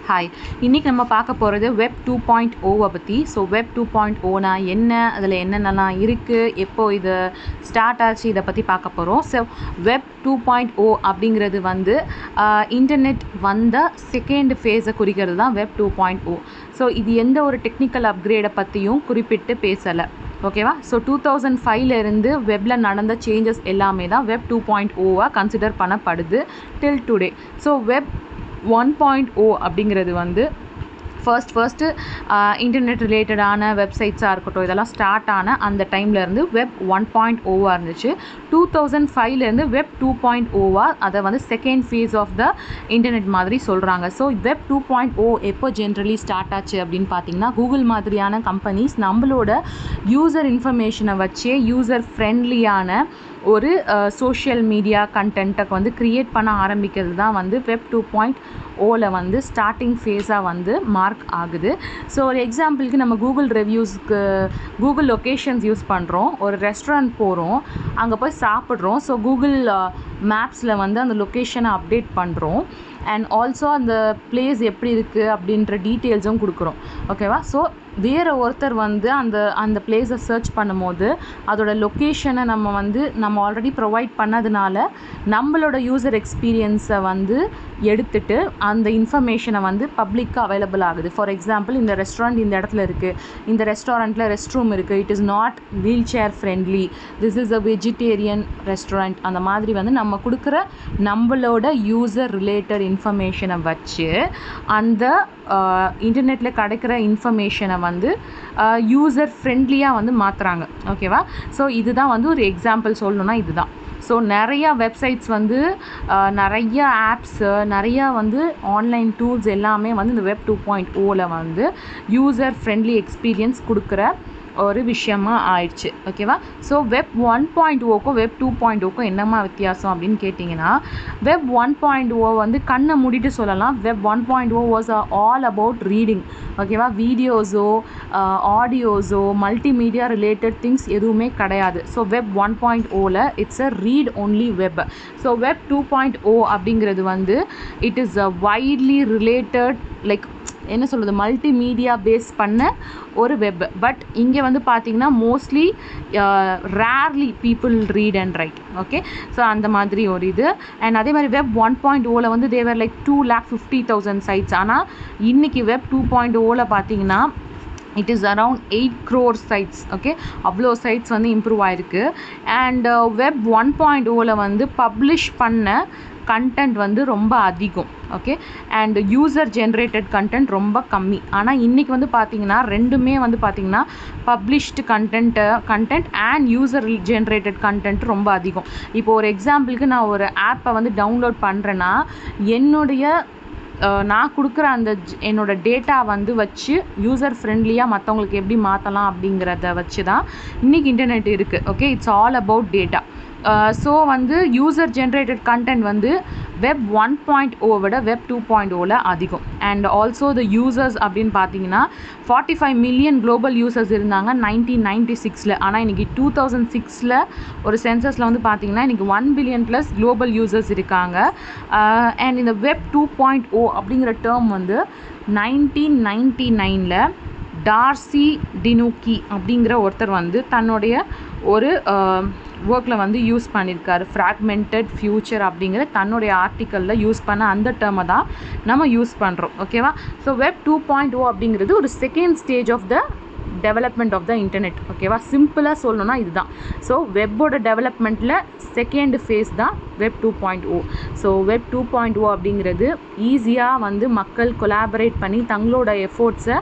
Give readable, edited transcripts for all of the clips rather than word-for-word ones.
Hi, இன்றைக்கி நம்ம பார்க்க போகிறது வெப் 2.0 பற்றி. ஸோ வெப் 2.0னா என்ன, அதில் என்னென்னலாம் இருக்குது, எப்போ இது ஸ்டார்ட் ஆச்சு, இதை பற்றி பார்க்க போகிறோம். ஸோ வெப் 2.0 அப்படிங்கிறது வந்து இன்டர்நெட் வந்த செகண்ட் ஃபேஸை குறிக்கிறது தான் வெப் 2.0. ஸோ இது எந்த ஒரு டெக்னிக்கல் அப்கிரேடை பற்றியும் குறிப்பிட்டு பேசலை, ஓகேவா. ஸோ 2005 வெப்பில் நடந்த சேஞ்சஸ் எல்லாமே தான் வெப் 2.0 கன்சிடர் பண்ணப்படுது டில் டுடே. ஸோ வெப் 1.0 அப்படிங்கிறது வந்து ஃபர்ஸ்ட்டு இன்டர்நெட் ரிலேட்டடான வெப்சைட்ஸாக இருக்கட்டும், இதெல்லாம் ஸ்டார்ட் ஆன அந்த டைம்லேருந்து வெப் 1.0 இருந்துச்சு. 2005 வெப் 2.0 அதை வந்து second phase of the internet மாதிரி சொல்கிறாங்க. ஸோ வெப் 2.0 எப்போ ஜென்ரலி ஸ்டார்ட் ஆச்சு அப்படின்னு பார்த்தீங்கன்னா, கூகுள் மாதிரியான கம்பெனிஸ் நம்மளோட யூசர் இன்ஃபர்மேஷனை வச்சே யூசர் ஃப்ரெண்ட்லியான ஒரு சோஷியல் மீடியா கண்டென்ட்டை வந்து க்ரியேட் பண்ண ஆரம்பிக்கிறது தான் வந்து வெப் 2.0ல வந்து ஸ்டார்டிங் ஃபேஸாக வந்து மார்க் ஆகுது. ஸோ ஒரு எக்ஸாம்பிளுக்கு நம்ம கூகுள் ரிவ்யூஸ்க்கு கூகுள் லொக்கேஷன்ஸ் யூஸ் பண்ணுறோம். ஒரு ரெஸ்டாரண்ட் போகிறோம், அங்கே போய் சாப்பிட்றோம். ஸோ கூகுள் மேப்ஸில் வந்து அந்த லொக்கேஷனை அப்டேட் பண்ணுறோம். அண்ட் ஆல்சோ அந்த பிளேஸ் எப்படி இருக்குது அப்படின்ற டீட்டெயில்ஸும் கொடுக்குறோம், ஓகேவா. ஸோ வேறு ஒருத்தர் வந்து அந்த பிளேஸை சர்ச் பண்ணும்போது அதோட லொக்கேஷனை நம்ம ஆல்ரெடி ப்ரொவைட் பண்ணதுனால நம்மளோட யூசர் எக்ஸ்பீரியன்ஸை வந்து எடுத்துகிட்டு அந்த இன்ஃபர்மேஷனை வந்து பப்ளிக்காக அவைலபிள் ஆகுது. ஃபார் எக்ஸாம்பிள், இந்த ரெஸ்டாரண்ட் இந்த இடத்துல இருக்குது, இந்த ரெஸ்டாரண்ட்டில் ரெஸ்ட் ரூம் இருக்குது, it is not wheelchair friendly, this is a vegetarian restaurant. அந்த மாதிரி வந்து நம்ம கொடுக்குற நம்மளோட யூசர் ரிலேட்டட் இன்ஃபர்மேஷனை வச்சு அந்த இன்டர்நெட்டில் கிடைக்கிற இன்ஃபர்மேஷனை வந்து யூசர் ஃப்ரெண்ட்லியாக வந்து மாற்றுறாங்க, ஓகேவா. ஸோ இதுதான் வந்து ஒரு எக்ஸாம்பிள் சொல்லணுன்னா இதுதான். ஸோ நிறையா வெப்சைட்ஸ் வந்து நிறையா ஆப்ஸு நிறையா வந்து ஆன்லைன் டூல்ஸ் எல்லாமே வந்து இந்த வெப் 2.0ல வந்து யூசர் ஃப்ரெண்ட்லி எக்ஸ்பீரியன்ஸ் கொடுக்குற ஒரு விஷயமா ஆயிடுச்சு, ஓகேவா. ஸோ வெப் 1.0க்கும் வெப் 2.0க்கும் என்னம்மா வித்தியாசம் அப்படின்னு கேட்டிங்கன்னா, வெப் 1.0 வந்து கண்ணை மூடிட்டு சொல்லலாம். Web 1.0 was all about reading, ஓகேவா. வீடியோஸோ ஆடியோஸோ மல்டிமீடியா ரிலேட்டட் திங்ஸ் எதுவுமே கிடையாது. ஸோ வெப் 1.0ல it's a read only web. So web 2.0 அப்படிங்கிறது வந்து it is a widely related, like என்ன சொல்கிறது, மல்டிமீடியா பேஸ் பண்ண ஒரு வெப். பட் இங்கே வந்து பார்த்திங்கன்னா mostly rarely people read and right, okay. So அந்த மாதிரி ஒரு இது. அண்ட் அதே மாதிரி வெப் 1.0ல வந்து தேவர் லைக் 250,000 சைட்ஸ். ஆனால் இன்றைக்கி வெப் 2.0ல பார்த்திங்கன்னா it is around 8 crore sites, okay. அவ்வளோ சைட்ஸ் வந்து இம்ப்ரூவ் ஆகிருக்கு. அண்ட் வெப் 1.0ல வந்து பப்ளிஷ் பண்ண கண்டென்ட் வந்து ரொம்ப அதிகம், okay. And user generated content ரொம்ப கம்மி. ஆனால் இன்றைக்கி வந்து பார்த்திங்கன்னா ரெண்டுமே வந்து பார்த்திங்கன்னா published content and user generated content ரொம்ப அதிகம். இப்போ ஒரு எக்ஸாம்பிளுக்கு நான் ஒரு ஆப்பை வந்து டவுன்லோட் பண்ணுறேன்னா நான் கொடுக்குற என்னோடய டேட்டா வந்து வச்சு யூசர் ஃப்ரெண்ட்லியாக மற்றவங்களுக்கு எப்படி மாற்றலாம் அப்படிங்கிறத வச்சு தான் இன்றைக்கி இன்டர்நெட் இருக்குது, okay. It's all about data. So வந்து யூசர் ஜென்ரேட்டட் கண்டென்ட் வந்து வெப் 1.0 விட வெப் 2.0ல அதிகம். அண்ட் ஆல்சோ த யூசர்ஸ் அப்படின்னு பார்த்தீங்கன்னா 45 மில்லியன் குளோபல் யூசர்ஸ் இருந்தாங்க 1996ல். ஆனால் இன்றைக்கி 2006ல் ஒரு சென்சஸில் வந்து பார்த்திங்கன்னா இன்றைக்கி 1 பில்லியன் ப்ளஸ் குளோபல் யூசர்ஸ் இருக்காங்க. அண்ட் இந்த வெப் 2.0 அப்படிங்கிற டேர்ம் வந்து 1999ல் டார்சி டினூக்கி அப்படிங்கிற ஒருத்தர் வந்து தன்னுடைய ஒரு ஒர்க்கில் வந்து யூஸ் பண்ணியிருக்காரு. ஃப்ராக்மெண்டட் ஃபியூச்சர் அப்படிங்கிற தன்னுடைய ஆர்டிக்கலில் யூஸ் பண்ண அந்த டேர்மை தான் நம்ம யூஸ் பண்ணுறோம், ஓகேவா. ஸோ வெப் 2.0 அப்படிங்கிறது ஒரு second stage of the development of the internet, ஓகேவா. சிம்பிளாக சொல்லணும்னா இதுதான். ஸோ வெப்போட டெவலப்மெண்ட்டில் செகண்ட் ஃபேஸ் தான் வெப் 2.0. ஸோ வெப் 2.0 அப்படிங்கிறது ஈஸியாக வந்து மக்கள் கொலாபரேட் பண்ணி தங்களோட எஃபோர்ட்ஸை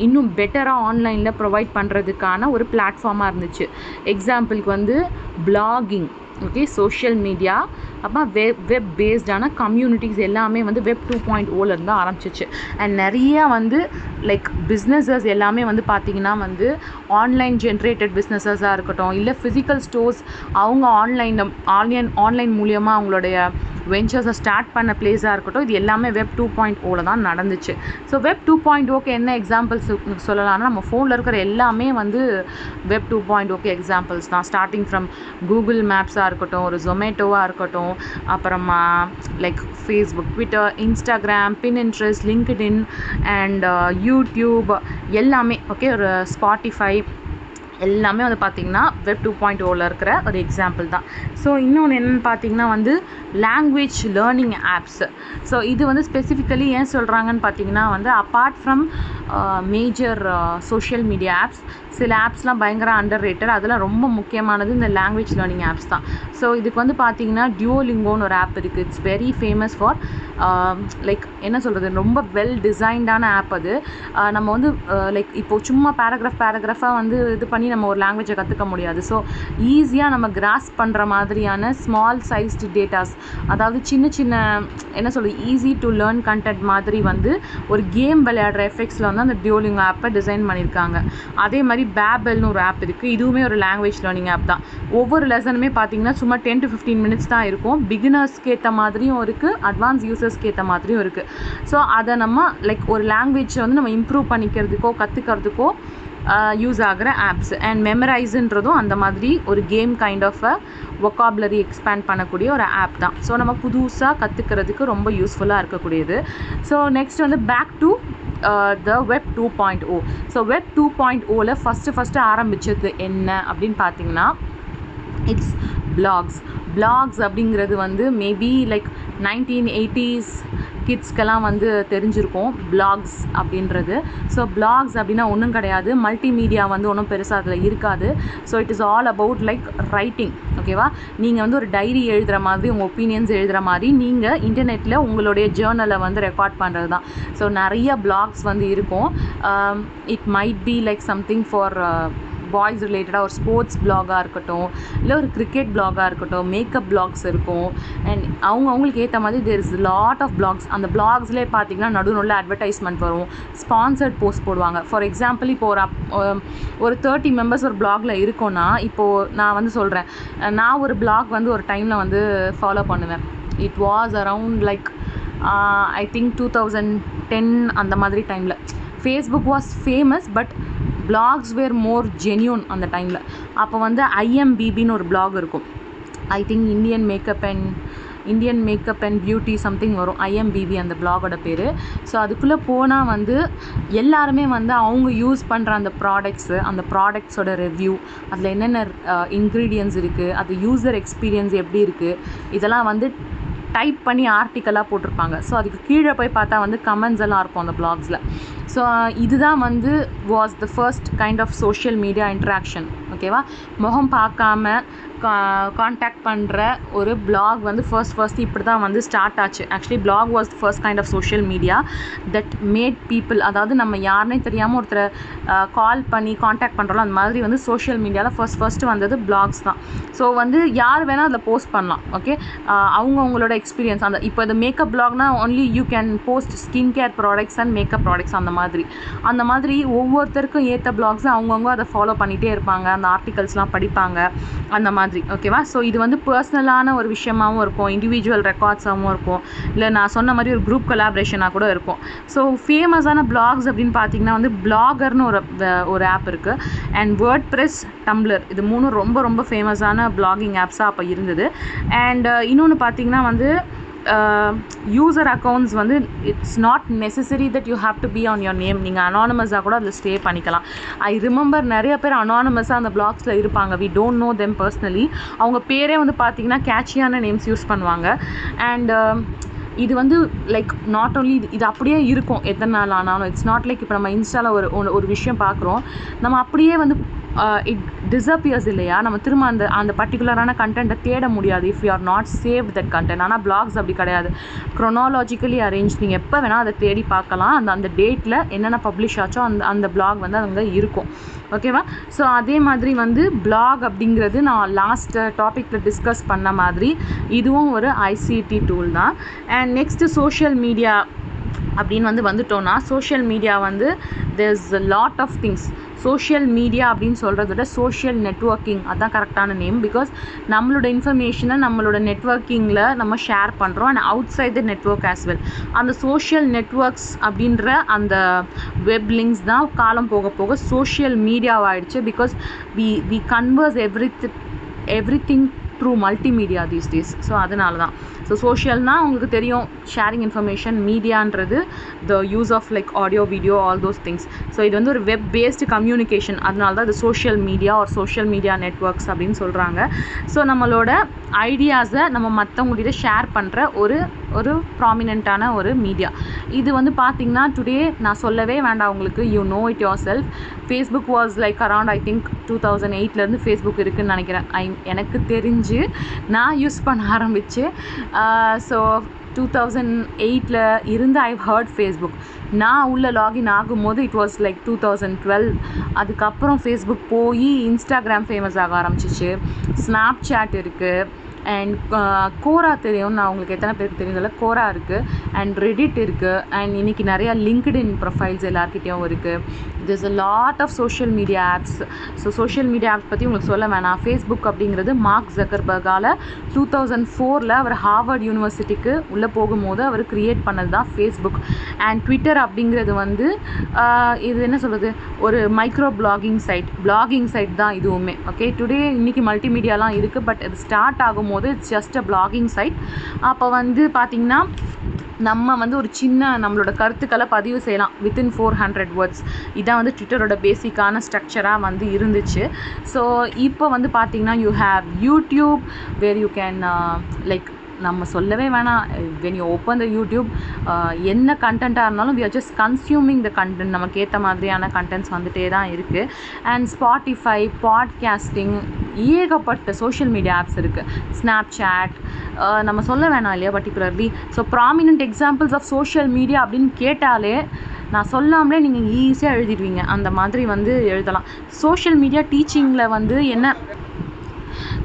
இன்னும் பெட்டராக ஆன்லைனில் ப்ரொவைட் பண்ணுறதுக்கான ஒரு பிளாட்ஃபார்மாக இருந்துச்சு. எக்ஸாம்பிளுக்கு வந்து பிளாகிங், ஓகே, சோஷியல் மீடியா, அப்புறம் வெப் பேஸ்டான கம்யூனிட்டிஸ் எல்லாமே வந்து வெப் 2.0லேருந்து ஆரம்பிச்சிச்சு. அண்ட் நிறையா வந்து லைக் பிஸ்னஸஸ் எல்லாமே வந்து பார்த்திங்கன்னா வந்து ஆன்லைன் ஜென்ரேட்டட் பிஸ்னஸஸாக இருக்கட்டும், இல்லை ஃபிசிக்கல் ஸ்டோர்ஸ் அவங்க ஆன்லைன் மூலியமாக அவங்களுடைய வெஞ்சர்ஸை ஸ்டார்ட் பண்ண பிளேஸாக இருக்கட்டும், இது எல்லாமே வெப் 2.0 தான் நடந்துச்சு. ஸோ வெப் 2.0க்கு என்ன எக்ஸாம்பிள்ஸ் சொல்லலாம்னா, நம்ம ஃபோனில் இருக்கிற எல்லாமே வந்து வெப் 2.0க்கு எக்ஸாம்பிள்ஸ் தான். ஸ்டார்டிங் ஃப்ரம் கூகுள் மேப்ஸாக இருக்கட்டும், ஒரு ஜொமேட்டோவாக இருக்கட்டும், அப்புறமா like Facebook, Twitter, Instagram, Pinterest, LinkedIn and YouTube எல்லாமே, ஓகே, ஒரு ஸ்பாட்டிஃபை எல்லாமே வந்து பார்த்திங்கன்னா வெப் 2.0ல் இருக்கிற ஒரு எக்ஸாம்பிள் தான். ஸோ இன்னொன்று என்னென்னு பார்த்திங்கன்னா வந்து லாங்குவேஜ் லேர்னிங் ஆப்ஸ். ஸோ இது வந்து ஸ்பெசிஃபிக்கலி ஏன் சொல்கிறாங்கன்னு பார்த்திங்கன்னா வந்து apart from major social media apps, சில ஆப்ஸ்லாம் பயங்கர அண்டர் ரேட்டட். அதெல்லாம் ரொம்ப முக்கியமானது இந்த லாங்குவேஜ் லேர்னிங் ஆப்ஸ் தான். ஸோ இதுக்கு வந்து பார்த்திங்கன்னா டியோலிங்கோன்னு ஒரு ஆப் இருக்குது. It's very famous for like என்ன சொல்கிறது, ரொம்ப வெல் டிசைன்டான ஆப் அது. நம்ம வந்து லைக் இப்போது சும்மா பேராகிராஃபாக வந்து இது பண்ணி நம்ம ஒரு லாங்குவேஜை கற்றுக்க முடியாது. ஸோ ஈஸியாக நம்ம கிராஸ் பண்ணுற மாதிரியான ஸ்மால் சைஸ்டு டேட்டாஸ், அதாவது சின்ன சின்ன என்ன சொல்கிறது, ஈஸி டு லேர்ன் கண்டென்ட் மாதிரி வந்து ஒரு கேம் விளையாடுற எஃபெக்ட்ஸில் வந்து அந்த டியோலிங்கோ ஆப்பை டிசைன் பண்ணியிருக்காங்க. அதே மாதிரி பேபல்னு ஒரு ஆப் இருக்குது. இதுவுமே ஒரு லாங்குவேஜ் லேர்னிங் ஆப் தான். ஒவ்வொரு லெசனுமே பார்த்தீங்கன்னா சும்மா 10 to 15 minutes தான் இருக்கும். பிகினர்ஸ்க்கு ஏற்ற மாதிரியும் இருக்குது, அட்வான்ஸ் யூசர்ஸ்க்கு ஏற்ற மாதிரியும் இருக்குது. ஸோ அதை நம்ம லைக் ஒரு லாங்குவேஜை வந்து நம்ம இம்ப்ரூவ் பண்ணிக்கிறதுக்கோ கற்றுக்கிறதுக்கோ யூஸ் ஆகிற ஆப்ஸ். அண்ட் மெமரைஸுன்றதும் அந்த மாதிரி ஒரு game kind of vocabulary expand பண்ணக்கூடிய ஒரு ஆப் தான். ஸோ நம்ம புதுசாக கற்றுக்கிறதுக்கு ரொம்ப யூஸ்ஃபுல்லாக இருக்கக்கூடியது. ஸோ நெக்ஸ்ட் வந்து back to the web 2.0. So web 2.0ல் ஃபஸ்ட்டு ஆரம்பித்தது என்ன அப்படின்னு பார்த்தீங்கன்னா, இட்ஸ் பிளாக்ஸ் அப்படிங்கிறது வந்து மேபி லைக் 1980s கிட்ஸ்க்கெல்லாம் வந்து தெரிஞ்சிருக்கும் பிளாக்ஸ் அப்படின்றது. ஸோ பிளாக்ஸ் அப்படின்னா ஒன்றும் கிடையாது, மல்டிமீடியா வந்து ஒன்றும் பெருசாக அதில் இருக்காது. So it is all about like writing, ஓகேவா? நீங்கள் வந்து ஒரு டைரி எழுதுகிற மாதிரி, உங்கள் ஒப்பீனியன்ஸ் எழுதுகிற மாதிரி நீங்கள் இன்டர்நெட்டில் உங்களுடைய ஜேர்னலை வந்து ரெக்கார்ட் பண்ணுறது தான். ஸோ நிறைய பிளாக்ஸ் வந்து இருக்கும். It might be like something for boys ரிலேட்டடாக ஒரு ஸ்போர்ட்ஸ் பிளாகாக இருக்கட்டும், இல்லை ஒரு கிரிக்கெட் பிளாகாக இருக்கட்டும், மேக்கப் பிளாக்ஸ் இருக்கும். அண்ட் அவங்களுக்கு ஏற்ற மாதிரி there is lot of blogs. அந்த பிளாக்ஸ்லேயே பார்த்தீங்கன்னா நடுநுள்ள அட்வர்டைஸ்மெண்ட் வரும், ஸ்பான்சர்ட் போஸ்ட் போடுவாங்க. ஃபார் எக்ஸாம்பிள், இப்போ ஒரு 30 மெம்பர்ஸ் ஒரு பிளாகில் இருக்கோன்னா, இப்போது நான் வந்து சொல்கிறேன், நான் ஒரு பிளாக் வந்து ஒரு டைமில் வந்து ஃபாலோ பண்ணுவேன். It was around like I think 2010 அந்த மாதிரி டைமில். Facebook was famous, but blogs were more genuine அந்த டைமில். அப்போ வந்து IMBBன்னு ஒரு பிளாக் இருக்கும். I think Indian makeup and beauty something வரும், IMBB அந்த பிளாகோட பேர். ஸோ அதுக்குள்ளே போனால் வந்து எல்லாருமே வந்து அவங்க யூஸ் பண்ணுற அந்த ப்ராடக்ட்ஸோட ரிவ்யூ, அதில் என்னென்ன இன்க்ரீடியன்ஸ் இருக்குது, அது யூசர் எக்ஸ்பீரியன்ஸ் எப்படி இருக்குது, இதெல்லாம் வந்து டைப் பண்ணி ஆர்டிக்கலாக போட்டிருப்பாங்க. ஸோ அதுக்கு கீழே போய் பார்த்தா வந்து கமெண்ட்ஸ் எல்லாம் இருக்கும் அந்த பிளாக்ஸில். ஸோ இதுதான் வந்து was the first kind of social media interaction, ஓகேவா? முகம் பார்க்காம காண்டாக்ட் பண்ணுற ஒரு பிளாக் வந்து ஃபர்ஸ்ட் இப்படி தான் வந்து ஸ்டார்ட் ஆச்சு. Actually blog was the first kind of social media that made people, அதாவது நம்ம யாருனே தெரியாமல் ஒருத்தரை கால் பண்ணி காண்டாக்ட் பண்ணுறோம், அந்த மாதிரி வந்து சோஷியல் மீடியாவில் ஃபர்ஸ்ட் வந்தது பிளாக்ஸ் தான். ஸோ வந்து யார் வேணால் அதில் போஸ்ட் பண்ணலாம், ஓகே? அவங்களோட எக்ஸ்பீரியன்ஸ். இப்போ இந்த மேக்கப் பிளாக்னா only you can post skin care products and makeup products. அந்த மாதிரி ஒவ்வொருத்தருக்கும் ஏற்ற பிளாக்ஸ் அவங்கவுங்க அதை ஃபாலோ பண்ணிகிட்டே இருப்பாங்க, அந்த ஆர்டிகல்ஸ்லாம் படிப்பாங்க அந்த மாதிரி, ஓகேவா? ஸோ இது வந்து பர்சனலான ஒரு விஷயமாகவும் இருக்கும், இண்டிவிஜுவல் ரெக்கார்ட்ஸாகவும் இருக்கும், இல்லை நான் சொன்ன மாதிரி ஒரு குரூப் கொலாபரேஷனாக கூட இருக்கும். ஸோ ஃபேமஸான பிளாக்ஸ் அப்படின்னு பார்த்தீங்கன்னா வந்து பிளாகர்னு ஒரு ஆப் இருக்குது, அண்ட் வேர்ட்பிரஸ், டம்ளர், இது மூணும் ரொம்ப ஃபேமஸான பிளாகிங் ஆப்ஸாக அப்போ இருந்தது. அண்ட் இன்னொன்று பார்த்தீங்கன்னா வந்து யூசர் அக்கௌண்ட்ஸ் வந்து it's not necessary that you have to be on your name. நீங்கள் அனானமஸாக கூட அதில் ஸ்டே பண்ணிக்கலாம். ஐ ரிமெம்பர் நிறைய பேர் அனானமஸாக அந்த பிளாக்ஸில் இருப்பாங்க. We don't know them personally. அவங்க பேரே வந்து பார்த்திங்கன்னா கேட்சியான நேம்ஸ் யூஸ் பண்ணுவாங்க. அண்ட் இது வந்து லைக் நாட் ஓன்லி இது அப்படியே இருக்கும் எத்தனை நாள் ஆனாலும். இட்ஸ் நாட் லைக் இப்போ நம்ம இன்ஸ்டாவில் ஒரு விஷயம் பார்க்குறோம், நம்ம அப்படியே வந்து இட் டிஸப்பியர்ஸ் இல்லையா, நம்ம திரும்ப அந்த பர்டிகுலரான கண்டென்ட்டை தேட முடியாது if you are not save that content. ஆனால் பிளாக்ஸ் அப்படி கிடையாது, க்ரோனாலஜிக்கலி அரேஞ்ச், நீங்கள் எப்போ வேணால் அதை தேடி பார்க்கலாம். அந்த டேட்டில் என்னென்ன பப்ளிஷ் ஆச்சோ அந்த பிளாக் வந்து அங்கே இருக்கும், ஓகேவா? ஸோ அதே மாதிரி வந்து பிளாக் அப்படிங்கிறது நான் லாஸ்ட் டாப்பிக்கில் டிஸ்கஸ் பண்ண மாதிரி இதுவும் ஒரு ICT டூல் தான். அண்ட் நெக்ஸ்ட்டு சோஷியல் மீடியா அப்படின்னு வந்துட்டோன்னா, சோஷியல் மீடியா வந்து there's lot of things. Social media அப்படின்னு சொல்கிறத விட சோஷியல் நெட்வொர்க்கிங் அதுதான் கரெக்டான நேம். பிகாஸ் நம்மளோட இன்ஃபர்மேஷனை நம்மளோட நெட்வொர்க்கிங்கில் நம்ம ஷேர் பண்ணுறோம் and outside the network as well. அந்த சோஷியல் நெட்வொர்க்ஸ் அப்படின்ற அந்த வெப் லிங்க்ஸ் தான் காலம் போக போக சோஷியல் மீடியாவாகிடுச்சு. Because we converse everything through multimedia these days. So அதனால தான். ஸோ சோஷியல்னால் உங்களுக்கு தெரியும், ஷேரிங் இன்ஃபர்மேஷன். மீடியான்றது the use of like audio video all those things. So இது வந்து ஒரு வெப் பேஸ்டு கம்யூனிகேஷன். அதனால தான் இது social media or social media networks அப்படின்னு சொல்கிறாங்க. ஸோ நம்மளோட ஐடியாஸை நம்ம மற்றவங்ககிட்ட ஷேர் பண்ணுற ஒரு ப்ராமினெண்ட்டான ஒரு மீடியா. இது வந்து பார்த்திங்கன்னா டுடே நான் சொல்லவே வேண்டாம் உங்களுக்கு, you know it your self. Facebook was like around I think 2008 Facebook இருக்குதுன்னு நினைக்கிறேன். எனக்கு தெரிஞ்சு நான் யூஸ் பண்ண ஆரம்பிச்சு ஸோ 2008 இருந்து ஐ ஹர்ட் ஃபேஸ்புக். நான் உள்ள லாகின் ஆகும்போது இட் வாஸ் லைக் 2012. அதுக்கப்புறம் ஃபேஸ்புக் போய் இன்ஸ்டாகிராம் ஃபேமஸ் ஆக ஆரம்பிச்சிச்சு. ஸ்னாப் சாட் இருக்குது அண்ட் கோரா தெரியும். நான் உங்களுக்கு எத்தனை பேருக்கு தெரியுதில்ல, கோரா இருக்குது அண்ட் ரெடிட் இருக்குது அண்ட் இன்றைக்கி நிறையா லிங்க்டின் ப்ரொஃபைல்ஸ் எல்லாருக்கிட்டேயும் இருக்குது. there's a lot of social media apps. So social media apps பற்றி உங்களுக்கு சொல்ல வேணாம். ஃபேஸ்புக் அப்படிங்கிறது மார்க் ஜக்கர்பர்கால் 2004 அவர் ஹார்வர்ட் யூனிவர்சிட்டிக்கு உள்ளே போகும்போது அவர் க்ரியேட் பண்ணது தான் ஃபேஸ்புக். அண்ட் ட்விட்டர் அப்படிங்கிறது வந்து இது என்ன சொல்கிறது, ஒரு மைக்ரோ பிளாகிங் சைட் தான் இதுவுமே. ஓகே, டுடே இன்றைக்கி மல்டிமீடியாலாம் இருக்குது, பட் இது ஸ்டார்ட் ஆகும்போது it's just a blogging site. அப்போ வந்து பார்த்திங்கன்னா நம்ம வந்து ஒரு சின்ன நம்மளோட கருத்துக்களை பதிவு செய்யலாம் வித்தின் 400 words. இதான் வந்து ட்விட்டரோட பேசிக்கான ஸ்ட்ரக்சராக வந்து இருந்துச்சு. ஸோ இப்போ வந்து பார்த்திங்கன்னா you have YouTube where you can like நம்ம சொல்லவே வேணாம், when you open the YouTube என்ன கண்டென்ட்டாக இருந்தாலும் we are just consuming the content. நமக்கு ஏற்ற மாதிரியான கண்டென்ட்ஸ் வந்துகிட்டே தான் இருக்குது. அண்ட் ஸ்பாட்டிஃபை, பாட்காஸ்டிங், ஏகப்பட்ட சோஷியல் மீடியா ஆப்ஸ் இருக்குது. ஸ்னாப் சாட் நம்ம சொல்ல வேணாம் இல்லையா particularly. So prominent examples of social media அப்படின்னு கேட்டாலே நான் சொல்லாமலே நீங்கள் ஈஸியாக எழுதிடுவீங்க. அந்த மாதிரி வந்து எழுதலாம். சோஷியல் மீடியா டீச்சிங்கில் வந்து என்ன,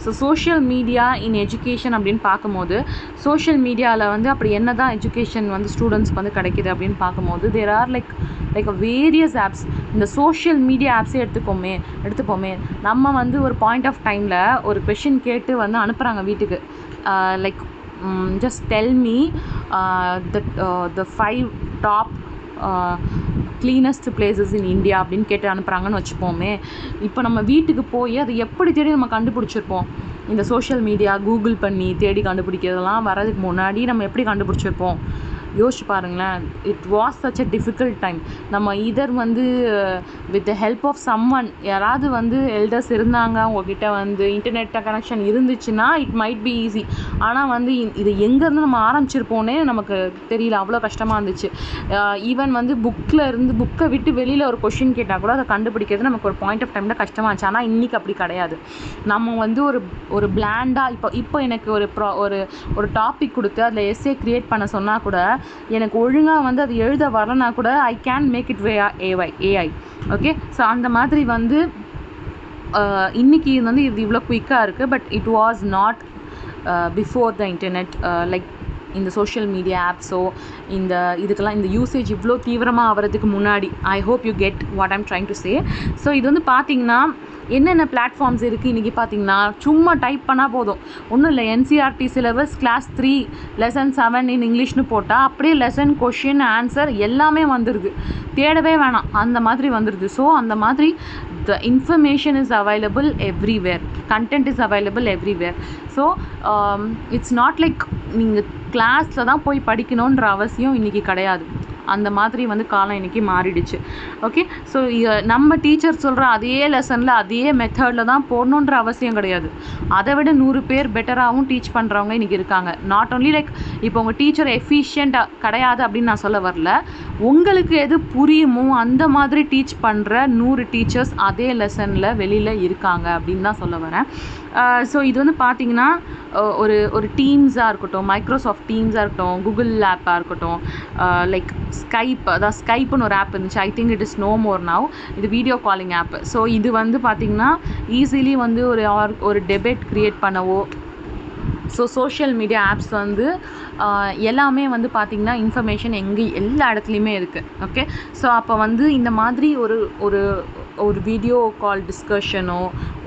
so social media in education அப்படின்னு பார்க்கும்போது சோஷியல் மீடியாவில் வந்து அப்படி என்ன தான் எஜுகேஷன் வந்து ஸ்டூடெண்ட்ஸ்க்கு வந்து கிடைக்கிது அப்படின்னு பார்க்கும்போது there are like various apps. இந்த சோஷியல் மீடியா ஆப்ஸே எடுத்துப்போமே நம்ம வந்து ஒரு பாயிண்ட் ஆஃப் டைமில் ஒரு கொஷின் கேட்டு வந்து அனுப்புகிறாங்க வீட்டுக்கு. Like just tell me the 5 top cleanest places in India அப்படின்னு கேட்டு அனுப்புகிறாங்கன்னு வச்சுப்போமே. இப்போ நம்ம வீட்டுக்கு போய் அதை எப்படி தேடி நம்ம கண்டுபிடிச்சிருப்போம்? இந்த சோஷியல் மீடியா கூகுள் பண்ணி தேடி கண்டுபிடிக்கிறதெல்லாம் வரதுக்கு முன்னாடி நம்ம எப்படி கண்டுபிடிச்சிருப்போம்? யோசிச்சு பாருங்களேன். It was such a difficult time. நம்ம இதர் வந்து with the help of someone, யாராவது வந்து எல்டர்ஸ் இருந்தாங்க, உங்ககிட்ட வந்து இன்டர்நெட் கனெக்ஷன் இருந்துச்சுன்னா இட் மைட் பி ஈஸி. ஆனால் வந்து இது எங்கேருந்து நம்ம ஆரம்பிச்சிருப்போன்னே நமக்கு தெரியல, அவ்வளோ கஷ்டமாக இருந்துச்சு. ஈவன் வந்து புக்கை விட்டு வெளியில் ஒரு கொஷின் கேட்டால் கூட அதை கண்டுபிடிக்கிறது நமக்கு ஒரு பாயிண்ட் ஆஃப் டைமில் கஷ்டமாக இருந்துச்சு. ஆனால் இன்றைக்கி அப்படி கிடையாது. நம்ம வந்து ஒரு பிளாண்டாக இப்போ எனக்கு ஒரு டாபிக் கொடுத்து அதில் எஸ்ஸே க்ரியேட் பண்ண சொன்னால் கூட எனக்கு ஒழுங்காக வந்து அது எழுத வரலனா கூட I can make it via AI. Okay, so அந்த மாதிரி வந்து இன்றைக்கி வந்து இது இவ்வளோ குயிக்காக இருக்குது. But it was not before the internet. Like இந்த சோஷியல் மீடியா ஆப்ஸோ இதுக்கெல்லாம் இந்த யூசேஜ் இவ்வளோ தீவிரமாக ஆகிறதுக்கு முன்னாடி. I hope you get what I'm trying to say. So இது வந்து பார்த்திங்கன்னா என்னென்ன பிளாட்ஃபார்ம்ஸ் இருக்குது இன்றைக்கி பார்த்திங்கன்னா, சும்மா டைப் பண்ணால் போதும். ஒன்றும் இல்லை, என்சிஆர்டி சிலபஸ் கிளாஸ் 3 லெசன் 7 இன் இங்கிலீஷ்னு போட்டால் அப்படியே லெசன் கொஷின் ஆன்சர் எல்லாமே வந்துடுது. தேடவே வேணாம், அந்த மாதிரி வந்துடுது. ஸோ அந்த மாதிரி the information is available everywhere, content is available everywhere. So it's not like நீங்கள் கிளாஸில் தான் போய் படிக்கணுன்ற அவசியம் இன்றைக்கி கிடையாது. அந்த மாதிரி வந்து காலம் இன்றைக்கி மாறிடுச்சு. ஓகே, ஸோ நம்ம டீச்சர் சொல்கிற அதே லெசனில் அதே மெத்தடில் தான் போடணுன்ற அவசியம் கிடையாது. அதை விட 100 பேர் பெட்டராகவும் டீச் பண்ணுறவங்க இன்றைக்கி இருக்காங்க. நாட் ஓன்லி லைக் இப்போ உங்கள் டீச்சர் எஃபிஷியண்ட்டாக கிடையாது அப்படின்னு நான் சொல்ல வரல. உங்களுக்கு எது புரியுமோ அந்த மாதிரி டீச் பண்ணுற 100 டீச்சர்ஸ் அதே லெசனில் வெளியில் இருக்காங்க அப்படின்னு தான் சொல்ல வரேன். ஸோ இது வந்து பார்த்திங்கன்னா ஒரு டீம்ஸாக இருக்கட்டும், மைக்ரோசாஃப்ட் டீம்ஸாக இருக்கட்டும், கூகுள் ஆப்பாக இருக்கட்டும், லைக் ஸ்கைப், அதான் ஸ்கைப்புன்னு ஒரு ஆப் இருந்துச்சு. I think it is no more now. இது வீடியோ காலிங் ஆப். ஸோ இது வந்து பார்த்திங்கன்னா ஈஸிலி வந்து ஒரு டெபேட் க்ரியேட் பண்ணவோ. ஸோ சோஷியல் மீடியா ஆப்ஸ் வந்து எல்லாமே வந்து பார்த்திங்கன்னா இன்ஃபர்மேஷன் எல்லா இடத்துலையுமே இருக்குது. ஓகே, ஸோ அப்போ வந்து இந்த மாதிரி ஒரு வீடியோ கால் டிஸ்கஷனோ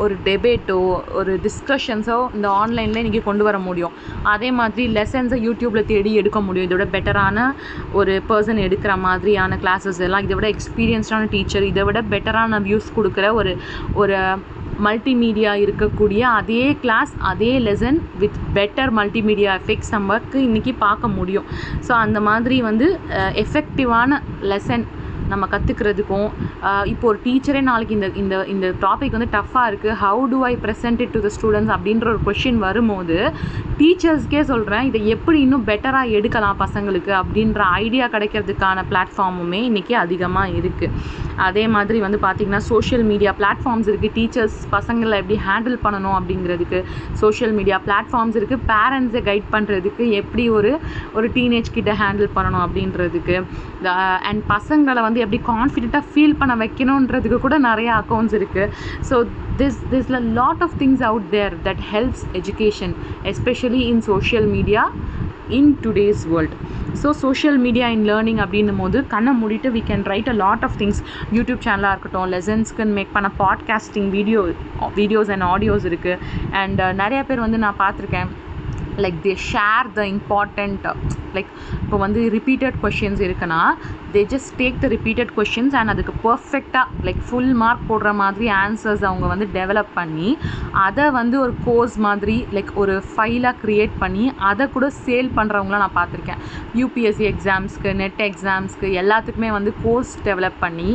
ஒரு டெபேட்டோ ஒரு டிஸ்கஷன்ஸோ இந்த ஆன்லைனில் இன்றைக்கி கொண்டு வர முடியும். அதே மாதிரி லெசன்ஸை யூடியூப்பில் தேடி எடுக்க முடியும். இதோட பெட்டரான ஒரு பர்சன் எடுக்கிற மாதிரியான கிளாஸஸ் எல்லாம், இதை விட எக்ஸ்பீரியன்ஸ்டான டீச்சர், இதை விட பெட்டரான வியூஸ் கொடுக்குற ஒரு மல்டிமீடியா இருக்கக்கூடிய அதே கிளாஸ் அதே lesson with better multimedia effects நமக்கு இன்றைக்கி பார்க்க முடியும். ஸோ அந்த மாதிரி வந்து எஃபெக்டிவான லெசன் நம்ம கற்றுக்கிறதுக்கும், இப்போ ஒரு டீச்சரே நாளைக்கு இந்த இந்த இந்த டாபிக் வந்து டஃப்பாக இருக்குது, how to I present it to the students அப்படின்ற ஒரு கொஷின் வரும்போது டீச்சர்ஸ்க்கே சொல்கிறேன், இதை எப்படி இன்னும் பெட்டராக எடுக்கலாம் பசங்களுக்கு அப்படின்ற ஐடியா கிடைக்கிறதுக்கான பிளாட்ஃபார்முமே இன்றைக்கி அதிகமாக இருக்குது. அதே மாதிரி வந்து பார்த்திங்கன்னா சோஷியல் மீடியா பிளாட்ஃபார்ம்ஸ் இருக்குது. டீச்சர்ஸ் பசங்களை எப்படி ஹேண்டில் பண்ணணும் அப்படிங்கிறதுக்கு சோஷியல் மீடியா பிளாட்ஃபார்ம்ஸ் இருக்குது. பேரண்ட்ஸை கைட் பண்ணுறதுக்கு எப்படி ஒரு டீனேஜ் கிட்ட ஹேண்டில் பண்ணணும் அப்படின்றதுக்கு, அண்ட் பசங்களை வந்து எப்படி கான்ஃபிடென்ட்டாக ஃபீல் பண்ண வைக்கணுன்றதுக்கு கூட நிறைய அக்கௌண்ட்ஸ் இருக்குது. So there's a lot of things out there that helps education, especially in social media in today's world. So social media in learning அப்படின்னும் போது கண்ணை மூடிட்டு we can write a lot of things. YouTube சேனலாக இருக்கட்டும், லெசன்ஸ்க்குன்னு make பண்ண podcasting videos and audios இருக்குது. And நிறைய பேர் வந்து நான் பார்த்துருக்கேன், like they share the important, like இப்போ வந்து ரிப்பீட்டட் கொஷின்ஸ் இருக்குன்னா they just take the repeated questions and அதுக்கு பர்ஃபெக்டாக லைக் ஃபுல் மார்க் போடுற மாதிரி ஆன்சர்ஸ் அவங்க வந்து டெவலப் பண்ணி அதை வந்து ஒரு கோர்ஸ் மாதிரி லைக் ஒரு ஃபைலாக க்ரியேட் பண்ணி அதை கூட சேல் பண்ணுறவங்களாம் நான் பார்த்துருக்கேன். யூபிஎஸ்சி எக்ஸாம்ஸ்க்கு, நெட் எக்ஸாம்ஸ்க்கு எல்லாத்துக்குமே வந்து கோர்ஸ் டெவலப் பண்ணி,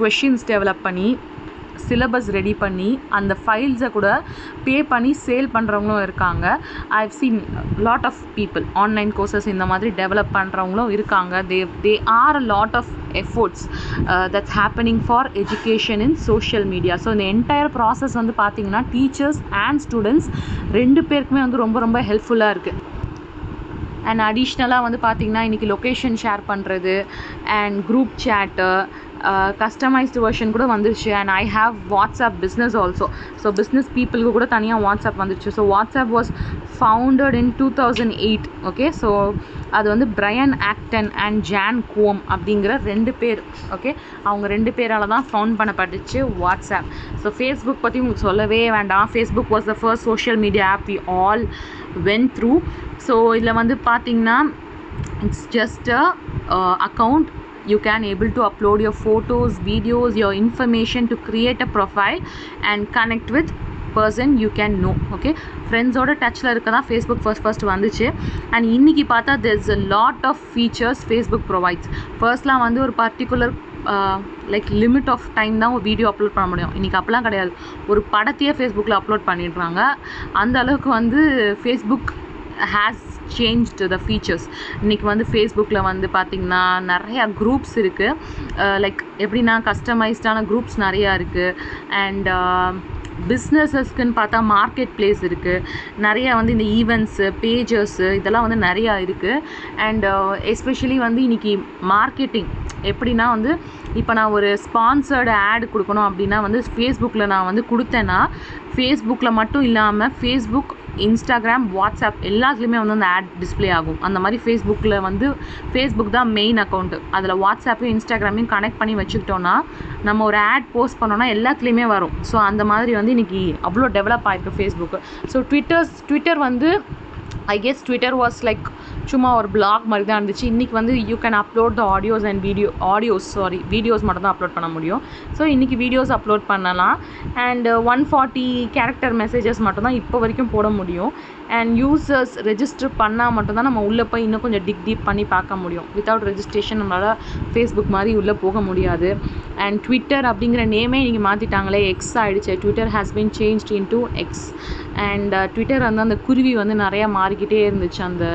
கொஷின்ஸ் டெவலப் பண்ணி, சிலபஸ் ரெடி பண்ணி அந்த ஃபைல்ஸை கூட பே பண்ணி சேல் பண்ணுறவங்களும் இருக்காங்க. I have seen lot of people online courses இந்த மாதிரி டெவலப் பண்ணுறவங்களும் இருக்காங்க. They are a lot of efforts that's happening for education in social media. So இந்த என்டையர் ப்ராசஸ் வந்து பார்த்திங்கன்னா டீச்சர்ஸ் அண்ட் ஸ்டூடெண்ட்ஸ் ரெண்டு பேருக்குமே வந்து ரொம்ப ரொம்ப ஹெல்ப்ஃபுல்லாக இருக்குது. அண்ட் அடிஷ்னலாக வந்து பார்த்திங்கன்னா இன்றைக்கி லொக்கேஷன் ஷேர் பண்ணுறது and group chat, customised version கூட வந்துருச்சு. And I have WhatsApp business also. So business பீப்புளுக்கு கூட தனியாக வாட்ஸ்அப் வந்துருச்சு. So WhatsApp was founded in 2008. Okay, so அது வந்து Brian Acton and Jan Koum அப்படிங்கிற 2 பேர். ஓகே, அவங்க 2 பேரால் தான் ஃபவுண்ட் பண்ணப்பட்டுச்சு வாட்ஸ்அப். ஸோ ஃபேஸ்புக் பற்றி உங்களுக்கு சொல்லவே வேண்டாம். Facebook was the first social media app we all went through. So இதில் வந்து பார்த்திங்கன்னா it's just a account. You can able to upload your photos, videos, your information to create a profile and connect with person you can know. Okay, ஃப்ரெண்ட்ஸோட டச்சில் இருக்க தான் Facebook first வந்துச்சு. And இன்றைக்கி பார்த்தா there's a lot of features Facebook provides. ஃபர்ஸ்ட்லாம் வந்து ஒரு particular like limit of time தான் ஒரு வீடியோ அப்லோட் பண்ண முடியும். இன்றைக்கி அப்போலாம் கிடையாது, ஒரு படத்தையே ஃபேஸ்புக்கில் அப்லோட் பண்ணிடுறாங்க. அந்த அளவுக்கு வந்து Facebook has changed the features. இன்றைக்கி வந்து ஃபேஸ்புக்கில் வந்து பார்த்திங்கன்னா நிறையா குரூப்ஸ் இருக்குது. லைக் எப்படின்னா கஸ்டமைஸ்டான குரூப்ஸ் நிறையா இருக்குது. அண்ட் பிஸ்னஸஸ்க்குன்னு பார்த்தா மார்க்கெட் பிளேஸ் இருக்குது. நிறையா வந்து இந்த ஈவெண்ட்ஸு, பேஜஸ்ஸு இதெல்லாம் வந்து நிறையா இருக்குது. அண்ட் எஸ்பெஷலி வந்து இன்றைக்கி மார்க்கெட்டிங் எப்படின்னா வந்து இப்போ நான் ஒரு ஸ்பான்சர்டு ஆட் கொடுக்கணும் அப்படின்னா வந்து ஃபேஸ்புக்கில் நான் வந்து கொடுத்தேன்னா ஃபேஸ்புக்கில் மட்டும் இல்லாமல் ஃபேஸ்புக், இன்ஸ்டாகிராம், வாட்ஸ்அப் எல்லாத்துலேயுமே வந்து அந்த ஆட் டிஸ்பிளே ஆகும். அந்த மாதிரி ஃபேஸ்புக்கில் வந்து ஃபேஸ்புக் தான் மெயின் அக்கௌண்ட்டு. அதில் வாட்ஸ்அப்பையும் இன்ஸ்டாகிராமையும் கனெக்ட் பண்ணி வச்சுக்கிட்டோன்னா நம்ம ஒரு ஆட் போஸ்ட் பண்ணோன்னா எல்லாத்துலேயுமே வரும். ஸோ அந்த மாதிரி வந்து இன்றைக்கி அவ்வளோ டெவலப் ஆகிருக்கு ஃபேஸ்புக்கு. ஸோ ட்விட்டர் வந்து I guess Twitter was like சும்மா ஒரு பிளாக் மாதிரி தான் இருந்துச்சு. இன்றைக்கி வந்து you can upload the videos மட்டும் தான் அப்லோட் பண்ண முடியும். ஸோ இன்றைக்கி வீடியோஸ் அப்லோட் பண்ணலாம். அண்ட் 140 கேரக்டர் மெசேஜஸ் மட்டும் தான் இப்போ வரைக்கும் போட முடியும். அண்ட் யூசர்ஸ் ரெஜிஸ்டர் பண்ணால் மட்டும்தான் நம்ம உள்ளே போய் இன்னும் கொஞ்சம் டீப் பண்ணி பார்க்க முடியும். வித்தவுட் ரெஜிஸ்ட்ரேஷன் நம்மளால் ஃபேஸ்புக் மாதிரி உள்ளே போக முடியாது. அண்ட் ட்விட்டர் அப்படிங்கிற நேமே இன்றைக்கி மாற்றிட்டாங்களே, எக்ஸ் ஆகிடுச்சு. Twitter has been changed into X. And Twitter வந்து அந்த குருவி வந்து நிறையா மாறிக்கிட்டே இருந்துச்சு. அந்த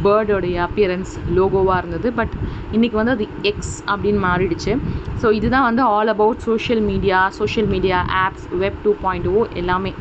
பேர்டோடைய அப்பியரன்ஸ் லோகோவாக இருந்தது. பட் இன்றைக்கி வந்து அது எக்ஸ் அப்படின்னு மாறிடுச்சு. ஸோ இதுதான் வந்து all about social media apps, web 2.0 எல்லாமே.